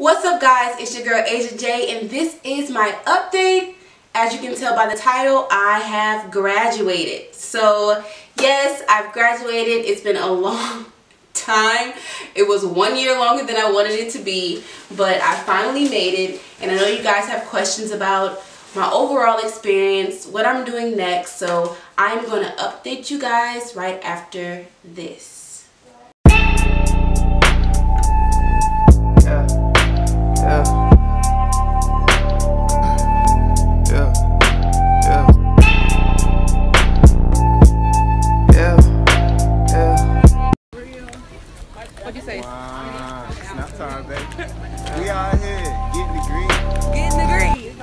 What's up, guys? It's your girl Asia J, and this is my update. As you can tell by the title, I have graduated. So yes, I've graduated. It's been a long time. It was 1 year longer than I wanted it to be, but I finally made it. And I know you guys have questions about my overall experience, what I'm doing next. So I'm going to update you guys right after this. What'd you say? Wow, snap time, baby. We out here getting the green. Getting the green.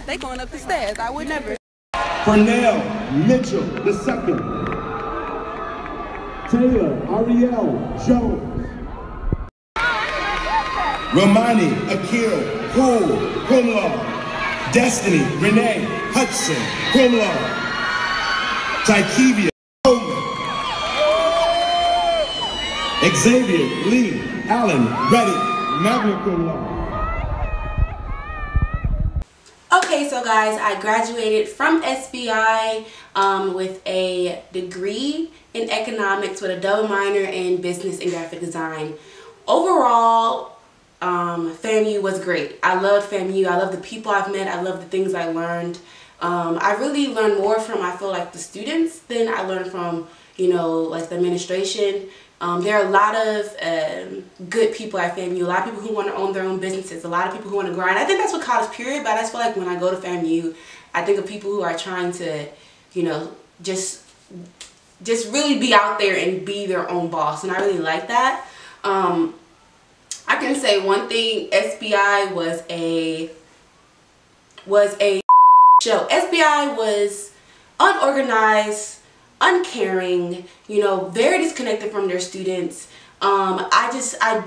They going up the stairs. I would never. Pernell Mitchell II. Taylor Ariel Jones. Romani Akil Poole, cum laude. Destiny Renee Hudson, cum laude. Taikivia Coleman. Xavier Lee Allen Reddick, magna cum laude. Okay, so guys, I graduated from SBI with a degree in economics with a double minor in business and graphic design. Overall, FAMU was great. I loved FAMU. I love the people I've met. I love the things I learned. I really learned more from, I feel like, the students than I learned from, you know, like the administration. There are a lot of good people at FAMU, a lot of people who want to own their own businesses, a lot of people who want to grind. I think that's what college period, but I just feel like when I go to FAMU, I think of people who are trying to, you know, just really be out there and be their own boss, and I really like that. I can say one thing, SBI was a show. SBI was unorganized, uncaring, you know, very disconnected from their students. I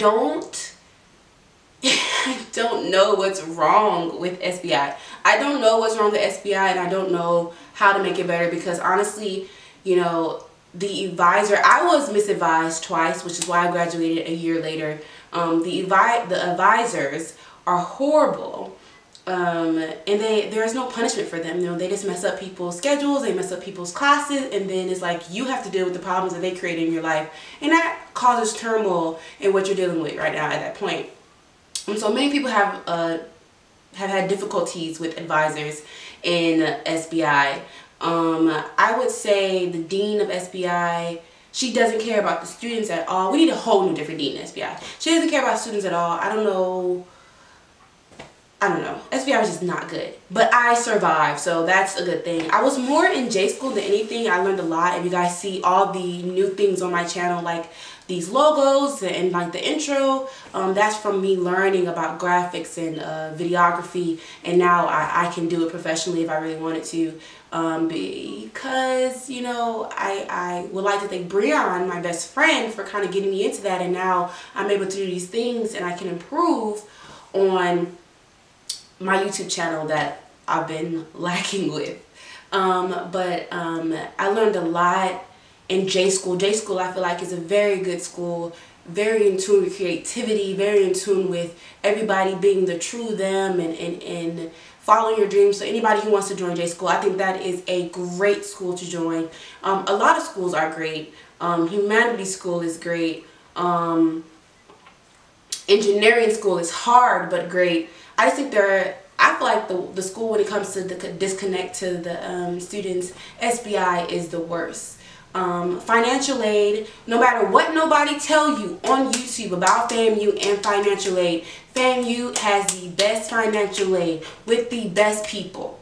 don't know what's wrong with SBI. I don't know what's wrong with SBI, and I don't know how to make it better, because honestly, you know, the advisor, I was misadvised twice, which is why I graduated a year later. The advisors are horrible. And there's no punishment for them. You know, they just mess up people's schedules, they mess up people's classes, and then it's like you have to deal with the problems that they create in your life, and that causes turmoil in what you're dealing with right now at that point. And so many people have had difficulties with advisors in SBI. I would say the dean of SBI, she doesn't care about the students at all. We need a whole new different dean in SBI. She doesn't care about students at all. I don't know. SBI was just not good. But I survived, so that's a good thing. I was more in J school than anything. I learned a lot. If you guys see all the new things on my channel, like these logos and like the intro, that's from me learning about graphics and videography. And now I can do it professionally if I really wanted to. Because, you know, I would like to thank Breon, my best friend, for kind of getting me into that. And now I'm able to do these things, and I can improve on my YouTube channel that I've been lacking with. I learned a lot in J school. J school, I feel like, is a very good school, very in tune with creativity, very in tune with everybody being the true them and following your dreams. So anybody who wants to join J school, I think that is a great school to join. A lot of schools are great. Humanities school is great. Engineering school is hard but great. I just think I feel like the school, when it comes to the disconnect to the students, SBI is the worst. Financial aid, no matter what nobody tell you on YouTube about FAMU and financial aid, FAMU has the best financial aid with the best people.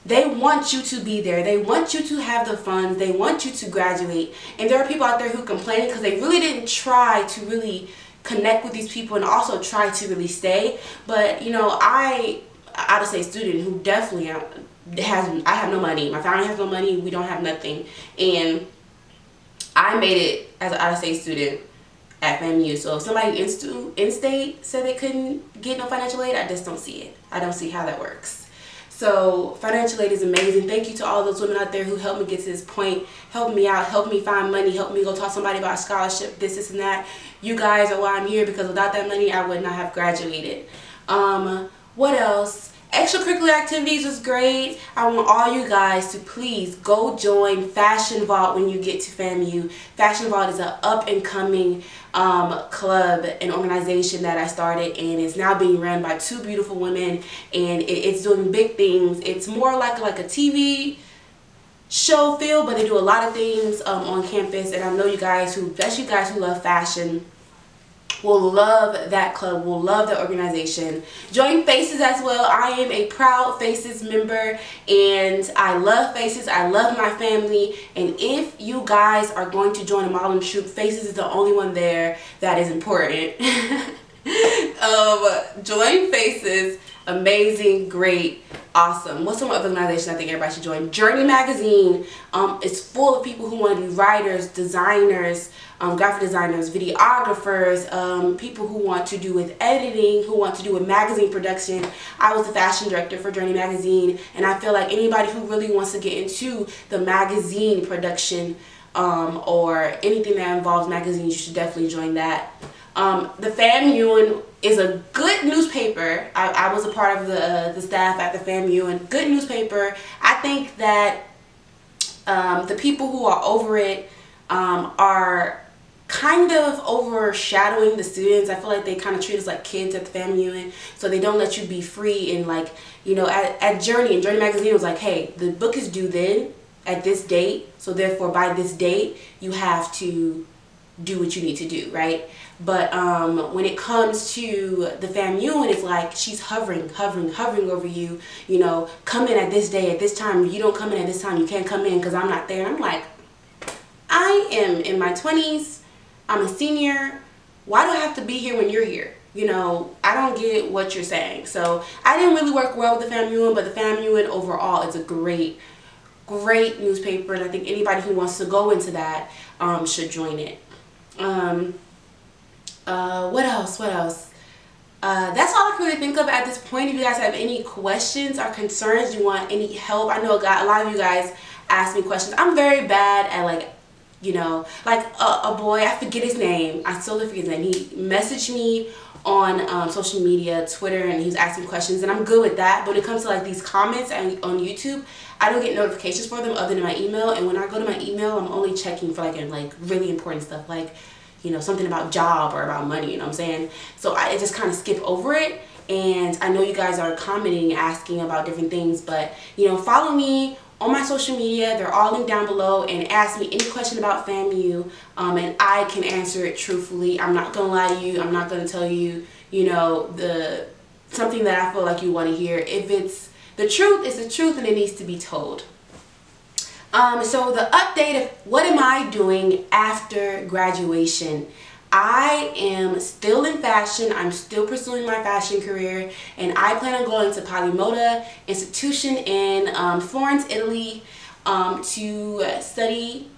They want you to be there. They want you to have the funds. They want you to graduate. And there are people out there who complain because they really didn't try to really connect with these people and also try to really stay. But, you know, I out of state student who definitely I have no money. My family has no money. We don't have nothing. And I made it as an out of state student at FAMU. So if somebody in state said they couldn't get no financial aid, I just don't see it. I don't see how that works. So Financial Aid is amazing. Thank you to all those women out there who helped me get to this point, helped me out, helped me find money, helped me go talk to somebody about a scholarship, this and that. You guys are why I'm here, because without that money, I would not have graduated. What else? Extracurricular activities was great. I want all you guys to please go join Fashion Vault when you get to FAMU. Fashion Vault is an up-and-coming club and organization that I started, and it's now being run by 2 beautiful women, and it's doing big things. It's more like a TV show feel, but they do a lot of things on campus, and I know you guys who, especially you guys who love fashion, will love that club, will love the organization. Join Faces as well. I am a proud Faces member, and I love Faces. I love my family, and if you guys are going to join a modeling troupe, Faces is the only one there that is important. Join Faces. Amazing, great, awesome. What's some other organization I think everybody should join? Journey Magazine. It's full of people who want to be writers, designers, graphic designers, videographers, people who want to do with editing, who want to do with magazine production. I was the fashion director for Journey Magazine, and I feel like anybody who really wants to get into the magazine production or anything that involves magazines, you should definitely join that. The FAMU is a good newspaper. I was a part of the staff at the FAMU, and good newspaper. I think that the people who are over it are kind of overshadowing the students. I feel like they kind of treat us like kids at the FAMU, and so they don't let you be free. And like, you know, at Journey, and Journey Magazine was like, hey, the book is due then at this date, so therefore by this date you have to do what you need to do, right? But when it comes to the FAMU, and it's like she's hovering over you, you know, come in at this day, at this time. If you don't come in at this time, you can't come in because I'm not there. And I'm like, I am in my 20s. I'm a senior. Why do I have to be here when you're here? You know, I don't get what you're saying. So I didn't really work well with the FAMU, but the FAMU overall is a great newspaper, and I think anybody who wants to go into that should join it. What else? That's all I can really think of at this point. If you guys have any questions or concerns, you want any help, I know a lot of you guys ask me questions. I'm very bad at, like, you know, like a boy, I forget his name. I totally forget his name. He messaged me on social media, Twitter, and he was asking questions, and I'm good with that. But when it comes to like these comments on YouTube, I don't get notifications for them other than my email. And when I go to my email, I'm only checking for like really important stuff, like, you know, something about job or about money, you know what I'm saying? So I just kind of skip over it. And I know you guys are commenting, asking about different things, but, you know, follow me on my social media. They're all linked down below, and ask me any question about FAMU, and I can answer it truthfully. I'm not gonna lie to you. I'm not gonna tell you, you know, something that I feel like you want to hear. If it's the truth, it's the truth, and it needs to be told. So the update of what am I doing after graduation. I am still in fashion. I'm still pursuing my fashion career, and I plan on going to Polimoda Institution in Florence, Italy, to study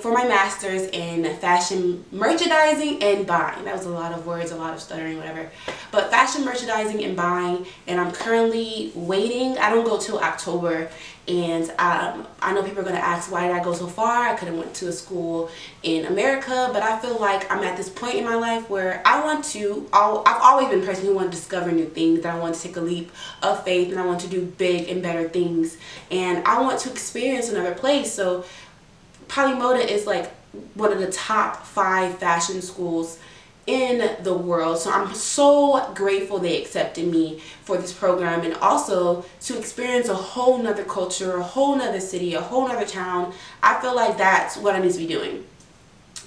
for my master's in fashion merchandising and buying. That was a lot of words, a lot of stuttering, whatever. But fashion merchandising and buying, and I'm currently waiting. I don't go till October, and I know people are going to ask, why did I go so far? I could have went to a school in America, but I feel like I'm at this point in my life where I've always been a person who wants to discover new things, that I want to take a leap of faith, and I want to do big and better things, and I want to experience another place. So Polimoda is like one of the top 5 fashion schools in the world, so I'm so grateful they accepted me for this program, and also to experience a whole nother culture, a whole nother city, a whole nother town. I feel like that's what I need to be doing.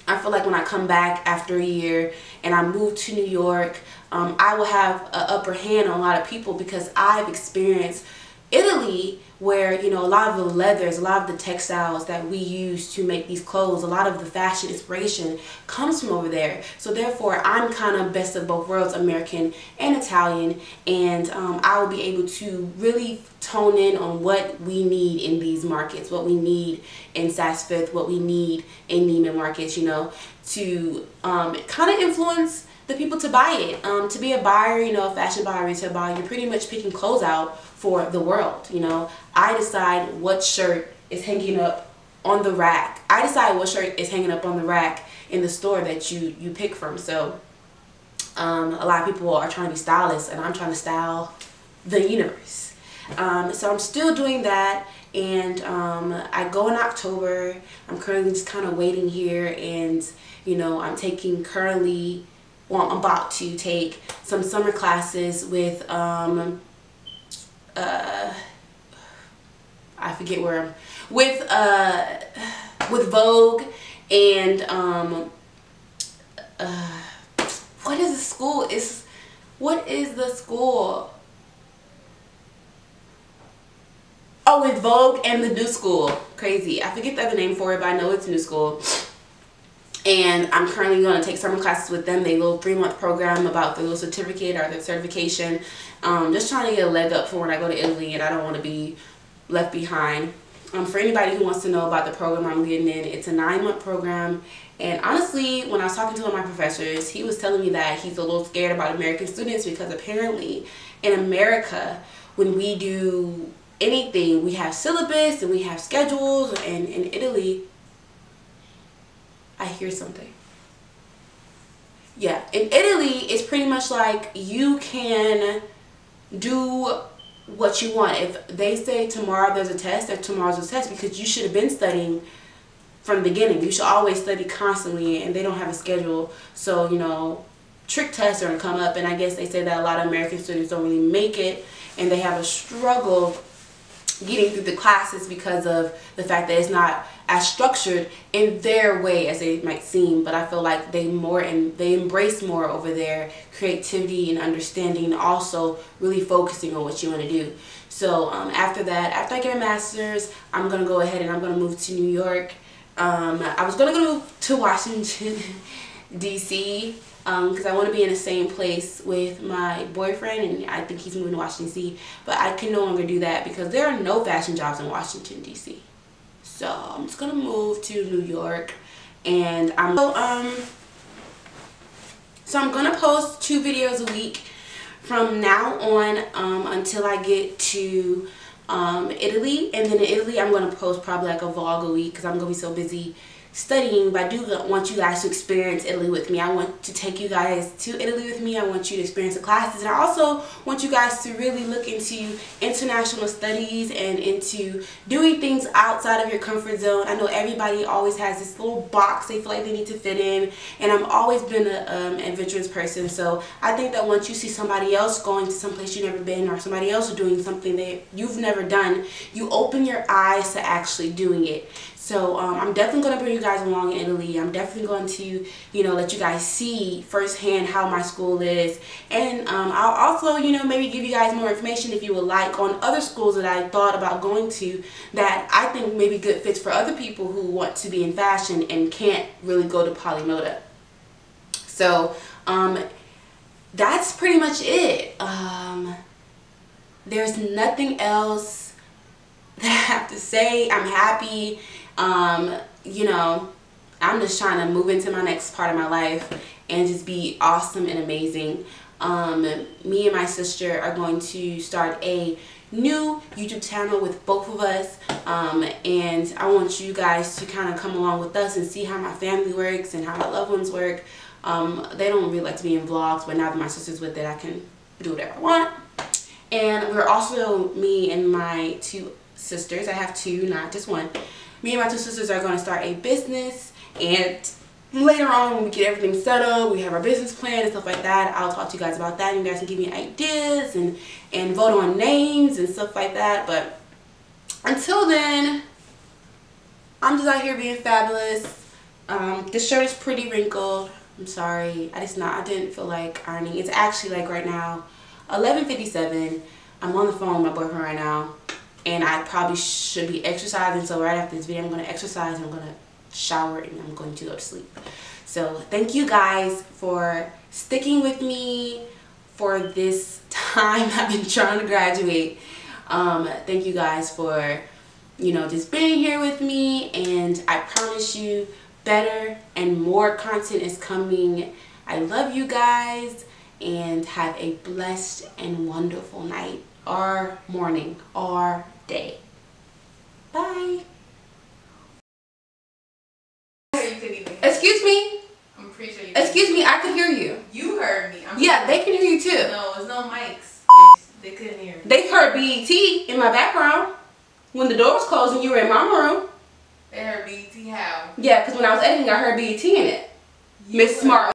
I feel like when I come back after a year and I move to New York, I will have an upper hand on a lot of people, because I've experienced Italy, where, you know, a lot of the leathers, a lot of the textiles that we use to make these clothes, a lot of the fashion inspiration comes from over there. So therefore, I'm kind of best of both worlds, American and Italian, and I will be able to really tone in on what we need in these markets, what we need in Saks Fifth, what we need in Neiman markets, you know, to kind of influence the people to buy it. To be a buyer, you know, a fashion buyer, retail buyer, you're pretty much picking clothes out for the world. You know, I decide what shirt is hanging up on the rack. I decide what shirt is hanging up on the rack in the store that you pick from. So a lot of people are trying to be stylists, and I'm trying to style the universe. So I'm still doing that, and I go in October. I'm currently just kind of waiting here, and you know, I'm about to take some summer classes with I forget where with Vogue and what is the school? What is the school? Oh, with Vogue and the New School. Crazy. I forget the other name for it, but I know it's New School. And I'm currently going to take summer classes with them. They a little 3-month program about the little certificate or the certification. Just trying to get a leg up for when I go to Italy, and I don't want to be left behind. For anybody who wants to know about the program I'm getting in, it's a 9-month program. And honestly, when I was talking to one of my professors, he was telling me that he's a little scared about American students because apparently in America, when we do anything, we have syllabus and we have schedules, and in Italy, I hear something. Yeah, in Italy, it's pretty much like you can do what you want. If they say tomorrow there's a test, then tomorrow's a test, because you should have been studying from the beginning. You should always study constantly, and they don't have a schedule. So, you know, trick tests are going to come up, and I guess they say that a lot of American students don't really make it, and they have a struggle getting through the classes because of the fact that it's not as structured in their way as it might seem. But I feel like they embrace more over there creativity and understanding, and also really focusing on what you want to do. So after that, after I get a master's, I'm gonna go ahead and I'm gonna move to New York. I was gonna go to Washington DC because I want to be in the same place with my boyfriend, and I think he's moving to Washington DC, but I can no longer do that because there are no fashion jobs in Washington DC. So I'm just gonna move to New York, and so I'm gonna post 2 videos a week from now on until I get to Italy. And then in Italy, I'm gonna post probably like a vlog a week because I'm gonna be so busy studying. But I do want you guys to experience Italy with me. I want to take you guys to Italy with me. I want you to experience the classes, and I also want you guys to really look into international studies and into doing things outside of your comfort zone. I know everybody always has this little box they feel like they need to fit in, and I've always been an adventurous person. So I think that once you see somebody else going to someplace you've never been, or somebody else doing something that you've never done, you open your eyes to actually doing it. So I'm definitely going to bring you guys along in Italy. I'm definitely going to, you know, let you guys see firsthand how my school is. And I'll also, you know, maybe give you guys more information if you would like on other schools that I thought about going to that I think may be good fits for other people who want to be in fashion and can't really go to Polymoda. So that's pretty much it. There's nothing else that I have to say. I'm happy. You know, I'm just trying to move into my next part of my life and just be awesome and amazing. Me and my sister are going to start a new YouTube channel with both of us, and I want you guys to kind of come along with us and see how my family works and how my loved ones work. They don't really like to be in vlogs, but now that my sister's with it, I can do whatever I want. And we're also, me and my 2 sisters, I have 2, not just 1. Me and my 2 sisters are going to start a business, and later on when we get everything set up, we have our business plan and stuff like that, I'll talk to you guys about that, and you guys can give me ideas and vote on names and stuff like that. But until then, I'm just out here being fabulous. This shirt is pretty wrinkled. I'm sorry. I didn't feel like ironing. It's actually like right now 11:57. I'm on the phone with my boyfriend right now, and I probably should be exercising. So right after this video, I'm going to exercise, and I'm going to shower, and I'm going to go to sleep. So thank you guys for sticking with me for this time I've been trying to graduate. Thank you guys for, you know, just being here with me, and I promise you better and more content is coming I love you guys, and have a blessed and wonderful night, or morning, or day. Bye. Excuse me? I'm pretty sure you Excuse me, I could hear you. You heard me. Yeah, they can hear you too. No, there's no mics. They couldn't hear me. They heard BET in my background when the door was closed and you were in my room. They heard BET how? Yeah, because when I was editing, I heard BET in it. Miss Smart.